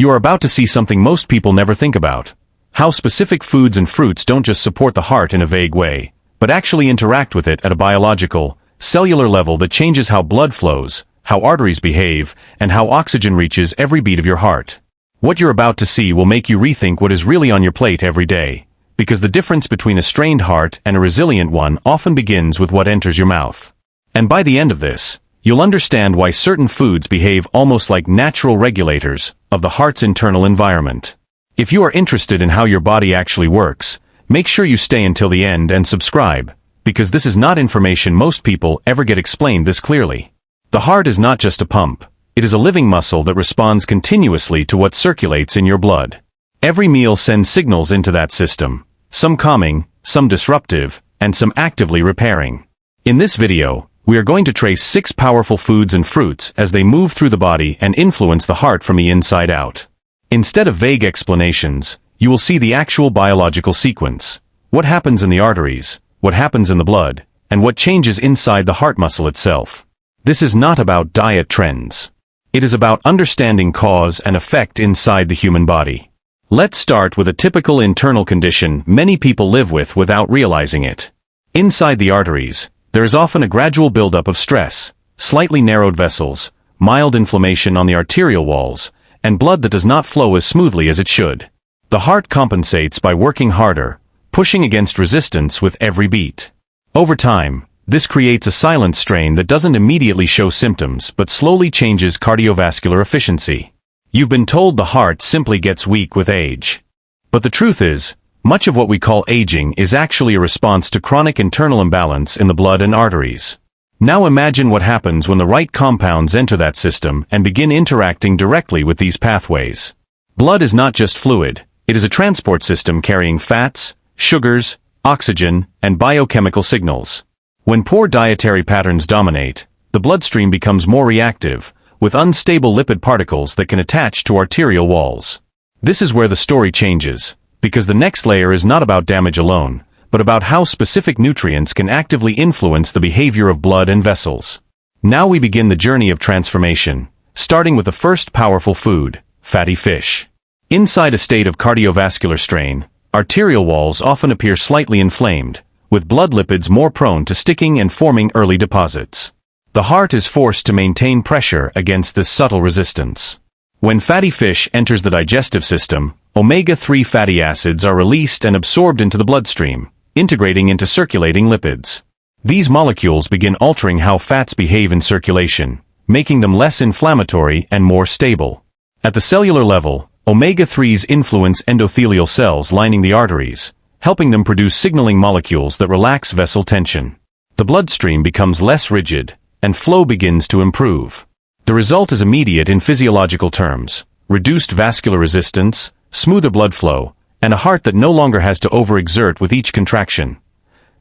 You are about to see something most people never think about. How specific foods and fruits don't just support the heart in a vague way, but actually interact with it at a biological, cellular level that changes how blood flows, how arteries behave, and how oxygen reaches every beat of your heart. What you're about to see will make you rethink what is really on your plate every day, because the difference between a strained heart and a resilient one often begins with what enters your mouth. And by the end of this, you'll understand why certain foods behave almost like natural regulators of the heart's internal environment. If you are interested in how your body actually works, make sure you stay until the end and subscribe, because this is not information most people ever get explained this clearly. The heart is not just a pump. It is a living muscle that responds continuously to what circulates in your blood. Every meal sends signals into that system, some calming, some disruptive, and some actively repairing. In this video, we are going to trace 6 powerful foods and fruits as they move through the body and influence the heart from the inside out. Instead of vague explanations, you will see the actual biological sequence. What happens in the arteries, what happens in the blood, and what changes inside the heart muscle itself. This is not about diet trends. It is about understanding cause and effect inside the human body. Let's start with a typical internal condition many people live with without realizing it. Inside the arteries, there is often a gradual buildup of stress, slightly narrowed vessels, mild inflammation on the arterial walls, and blood that does not flow as smoothly as it should. The heart compensates by working harder, pushing against resistance with every beat. Over time, this creates a silent strain that doesn't immediately show symptoms but slowly changes cardiovascular efficiency. You've been told the heart simply gets weak with age. But the truth is, much of what we call aging is actually a response to chronic internal imbalance in the blood and arteries. Now imagine what happens when the right compounds enter that system and begin interacting directly with these pathways. Blood is not just fluid, it is a transport system carrying fats, sugars, oxygen, and biochemical signals. When poor dietary patterns dominate, the bloodstream becomes more reactive, with unstable lipid particles that can attach to arterial walls. This is where the story changes, because the next layer is not about damage alone, but about how specific nutrients can actively influence the behavior of blood and vessels. Now we begin the journey of transformation, starting with the first powerful food, fatty fish. Inside a state of cardiovascular strain, arterial walls often appear slightly inflamed, with blood lipids more prone to sticking and forming early deposits. The heart is forced to maintain pressure against this subtle resistance. When fatty fish enters the digestive system, omega-3 fatty acids are released and absorbed into the bloodstream, integrating into circulating lipids. These molecules begin altering how fats behave in circulation, making them less inflammatory and more stable. At the cellular level, omega-3s influence endothelial cells lining the arteries, helping them produce signaling molecules that relax vessel tension. The bloodstream becomes less rigid, and flow begins to improve. The result is immediate in physiological terms: reduced vascular resistance, smoother blood flow, and a heart that no longer has to overexert with each contraction.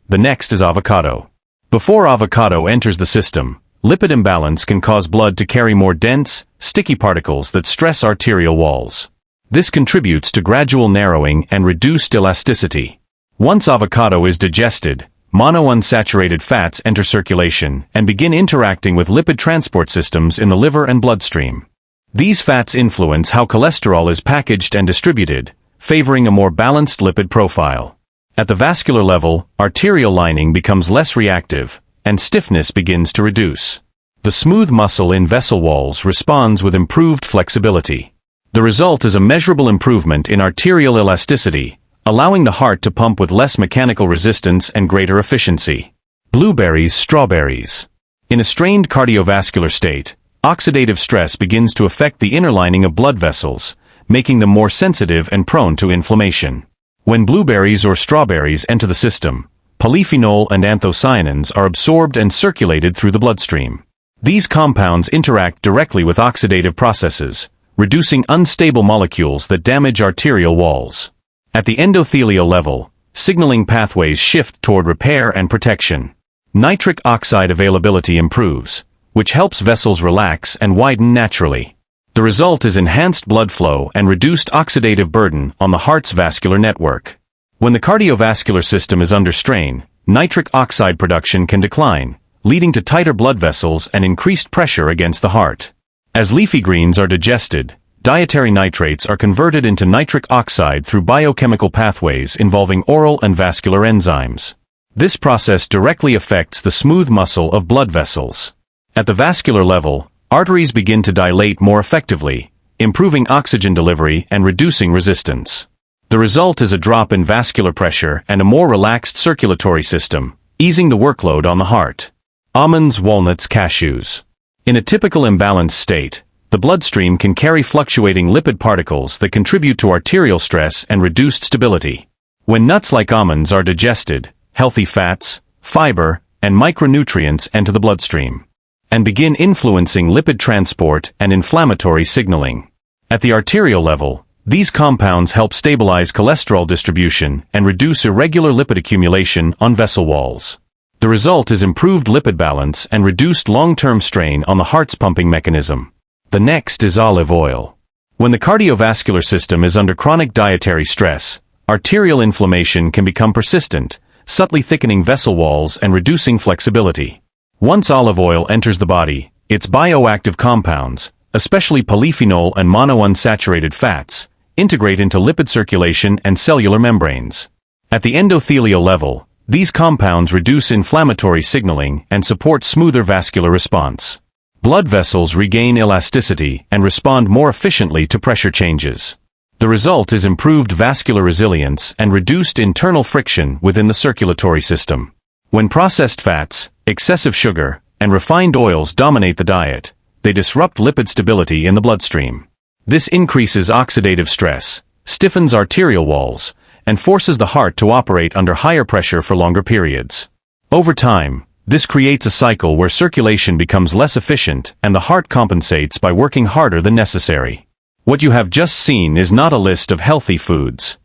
The next is avocado. Before avocado enters the system, lipid imbalance can cause blood to carry more dense, sticky particles that stress arterial walls. This contributes to gradual narrowing and reduced elasticity. Once avocado is digested, monounsaturated fats enter circulation and begin interacting with lipid transport systems in the liver and bloodstream. These fats influence how cholesterol is packaged and distributed, favoring a more balanced lipid profile. At the vascular level, arterial lining becomes less reactive, and stiffness begins to reduce. The smooth muscle in vessel walls responds with improved flexibility. The result is a measurable improvement in arterial elasticity, allowing the heart to pump with less mechanical resistance and greater efficiency. Blueberries, strawberries. In a strained cardiovascular state, oxidative stress begins to affect the inner lining of blood vessels, making them more sensitive and prone to inflammation. When blueberries or strawberries enter the system, polyphenol and anthocyanins are absorbed and circulated through the bloodstream. These compounds interact directly with oxidative processes, reducing unstable molecules that damage arterial walls. At the endothelial level, signaling pathways shift toward repair and protection. Nitric oxide availability improves, which helps vessels relax and widen naturally. The result is enhanced blood flow and reduced oxidative burden on the heart's vascular network. When the cardiovascular system is under strain, nitric oxide production can decline, leading to tighter blood vessels and increased pressure against the heart. As leafy greens are digested, dietary nitrates are converted into nitric oxide through biochemical pathways involving oral and vascular enzymes. This process directly affects the smooth muscle of blood vessels. At the vascular level, arteries begin to dilate more effectively, improving oxygen delivery and reducing resistance. The result is a drop in vascular pressure and a more relaxed circulatory system, easing the workload on the heart. Almonds, walnuts, cashews. In a typical imbalanced state, the bloodstream can carry fluctuating lipid particles that contribute to arterial stress and reduced stability. When nuts like almonds are digested, healthy fats, fiber, and micronutrients enter the bloodstream and begin influencing lipid transport and inflammatory signaling. At the arterial level, these compounds help stabilize cholesterol distribution and reduce irregular lipid accumulation on vessel walls. The result is improved lipid balance and reduced long-term strain on the heart's pumping mechanism. The next is olive oil. When the cardiovascular system is under chronic dietary stress, arterial inflammation can become persistent, subtly thickening vessel walls and reducing flexibility. Once olive oil enters the body, its bioactive compounds, especially polyphenol and monounsaturated fats, integrate into lipid circulation and cellular membranes. At the endothelial level, these compounds reduce inflammatory signaling and support smoother vascular response. Blood vessels regain elasticity and respond more efficiently to pressure changes. The result is improved vascular resilience and reduced internal friction within the circulatory system. When processed fats, excessive sugar, and refined oils dominate the diet, they disrupt lipid stability in the bloodstream. This increases oxidative stress, stiffens arterial walls, and forces the heart to operate under higher pressure for longer periods. Over time, this creates a cycle where circulation becomes less efficient and the heart compensates by working harder than necessary. What you have just seen is not a list of healthy foods.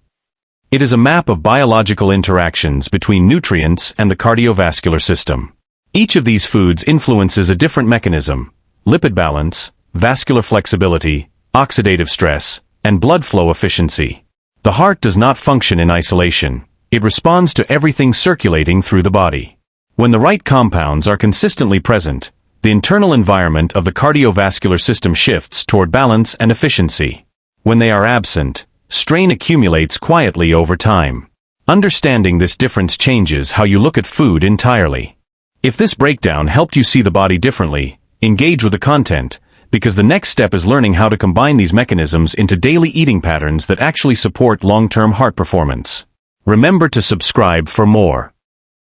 It is a map of biological interactions between nutrients and the cardiovascular system. Each of these foods influences a different mechanism: lipid balance, vascular flexibility, oxidative stress, and blood flow efficiency. The heart does not function in isolation. It responds to everything circulating through the body. When the right compounds are consistently present, the internal environment of the cardiovascular system shifts toward balance and efficiency. When they are absent, strain accumulates quietly over time. Understanding this difference changes how you look at food entirely. If this breakdown helped you see the body differently, engage with the content, because the next step is learning how to combine these mechanisms into daily eating patterns that actually support long-term heart performance. Remember to subscribe for more.